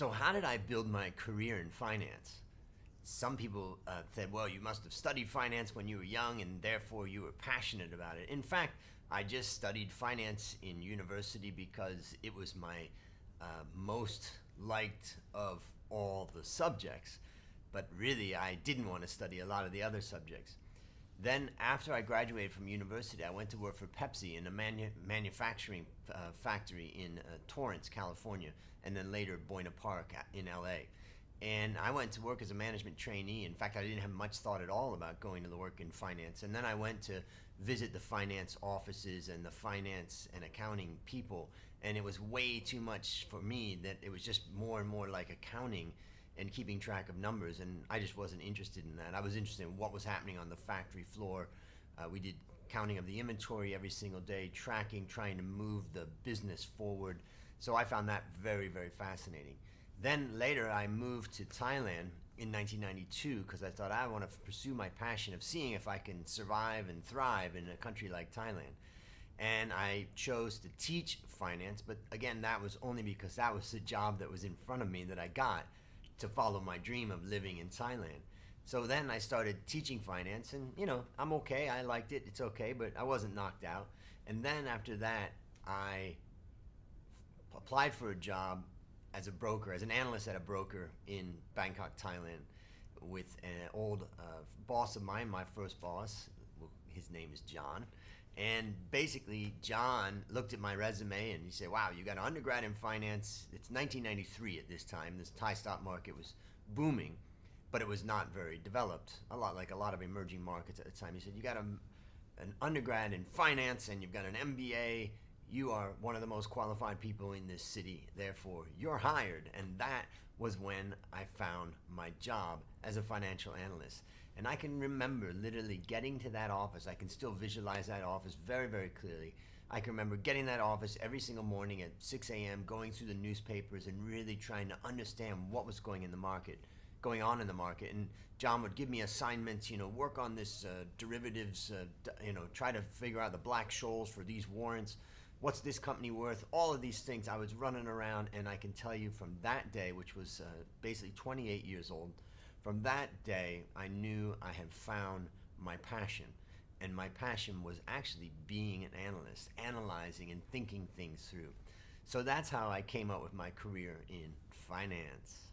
So how did I build my career in finance? Some people said, well, you must have studied finance when you were young and therefore you were passionate about it. In fact, I just studied finance in university because it was my most liked of all the subjects. But really, I didn't want to study a lot of the other subjects. Then, after I graduated from university, I went to work for Pepsi in a manufacturing factory in Torrance, California, and then later Buena Park in LA. And I went to work as a management trainee. In fact, I didn't have much thought at all about going to the work in finance. And then I went to visit the finance offices and the finance and accounting people. And it was way too much for me that it was just more and more like accounting and keeping track of numbers, and I just wasn't interested in that. I was interested in what was happening on the factory floor. We did counting of the inventory every single day, tracking, trying to move the business forward. So I found that very, very fascinating. Then later I moved to Thailand in 1992 because I thought I want to pursue my passion of seeing if I can survive and thrive in a country like Thailand. And I chose to teach finance, but again, that was only because that was the job that was in front of me that I got to follow my dream of living in Thailand. So then I started teaching finance, and I'm okay. I liked it. It's okay, but I wasn't knocked out. And then after that, I applied for a job as a broker, as an analyst at a broker in Bangkok, Thailand, with an old boss of mine, my first boss. His name is John. And basically, John looked at my resume and he said, wow, you got an undergrad in finance. It's 1993 at this time. This Thai stock market was booming, but it was not very developed, a lot like a lot of emerging markets at the time. He said, you got an undergrad in finance and you've got an MBA. You are one of the most qualified people in this city. Therefore, you're hired. And that was when I found my job as a financial analyst. And I can remember literally getting to that office. I can still visualize that office very, very clearly. I can remember getting that office every single morning at 6 a.m., going through the newspapers and really trying to understand what was going on in the market. And John would give me assignments, work on this derivatives, try to figure out the Black-Scholes for these warrants. What's this company worth? All of these things. I was running around, and I can tell you from that day, which was basically 28 years old, from that day, I knew I had found my passion. And my passion was actually being an analyst, analyzing and thinking things through. So that's how I came up with my career in finance.